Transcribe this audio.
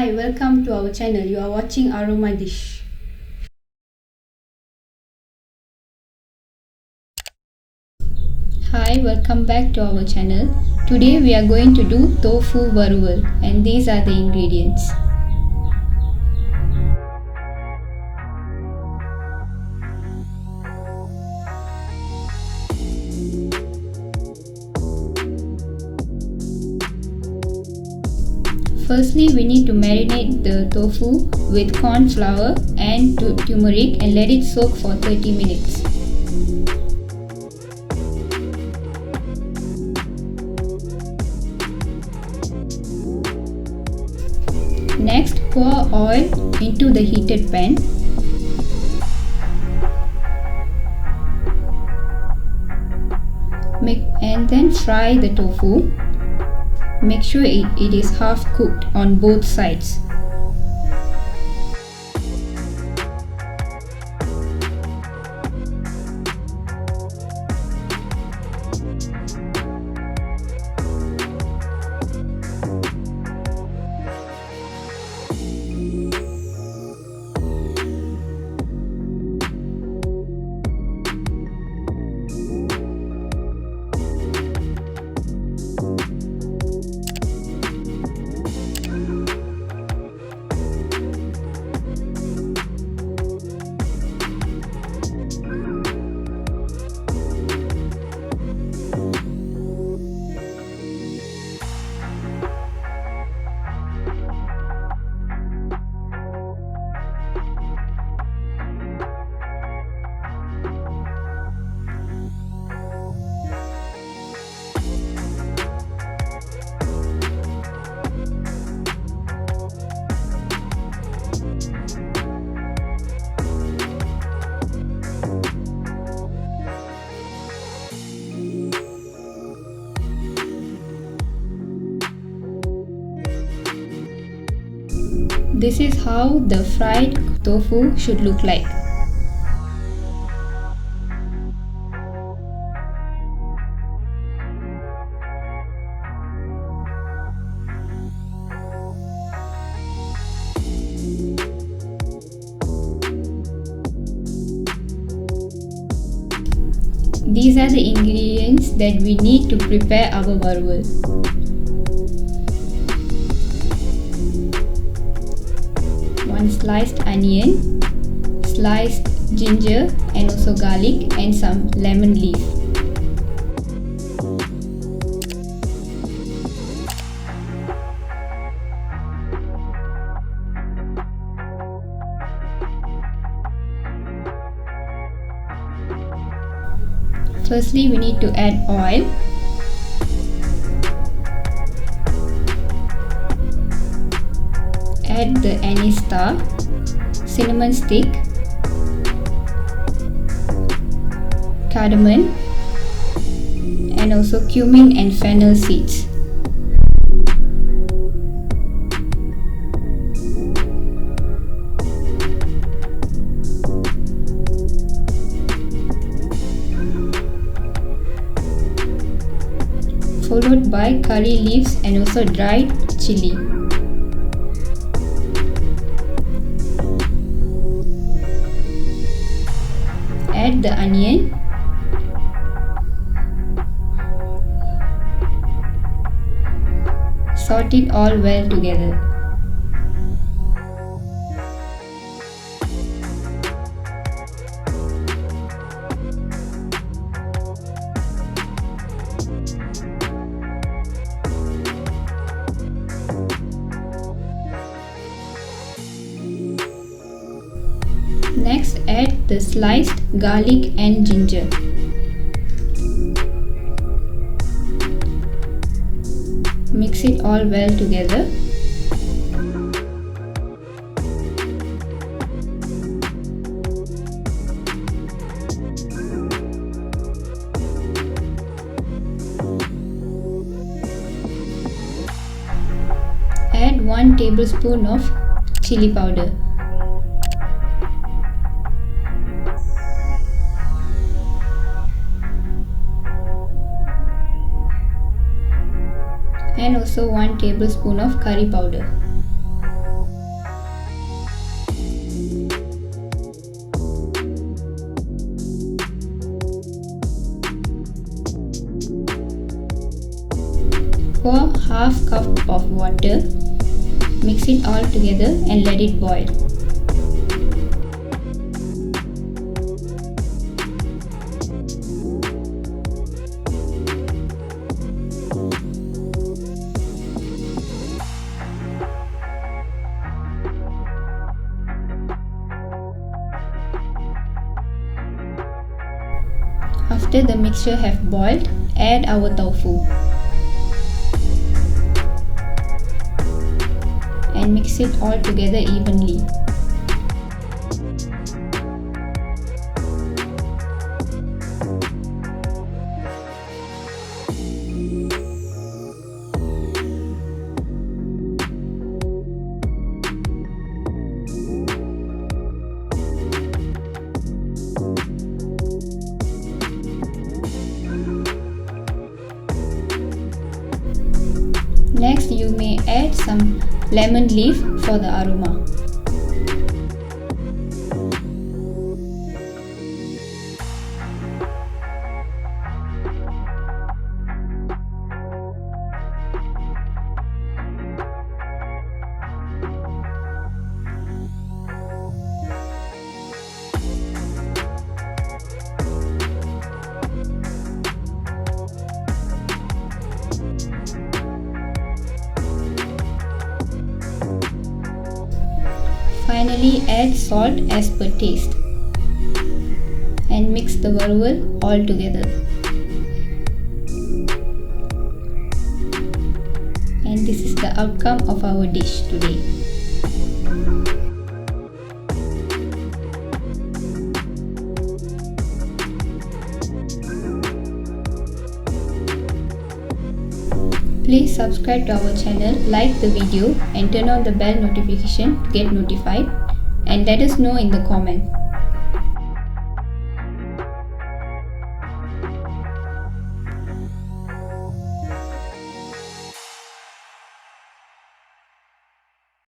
Hi, welcome to our channel. You are watching Aroma Dish. Hi, welcome back to our channel. Today we are going to do Tofu Varuval and these are the ingredients. Firstly, we need to marinate the tofu with corn flour and turmeric and let it soak for 30 minutes. Next, pour oil into the heated pan. And then fry the tofu. Make sure it is half cooked on both sides. This is how the fried tofu should look like. These are the ingredients that we need to prepare our varuval. One sliced onion, sliced ginger and also garlic and some lemon leaf. Firstly, we need to add oil. Add the anise star, cinnamon stick, cardamom, and also cumin and fennel seeds. Followed by curry leaves and also dried chilli. Add the onion, sort it all well together. Next, add the sliced garlic and ginger. Mix it all well together. Add 1 tablespoon of chilli powder. And also 1 tablespoon of curry powder. Pour half cup of water, mix it all together and let it boil. After the mixture have boiled, add our tofu and mix it all together evenly. Next, you may add some lemon leaf for the aroma. Finally, add salt as per taste and mix the varuval all together. And this is the outcome of our dish today. Please subscribe to our channel, like the video and turn on the bell notification to get notified, and let us know in the comment.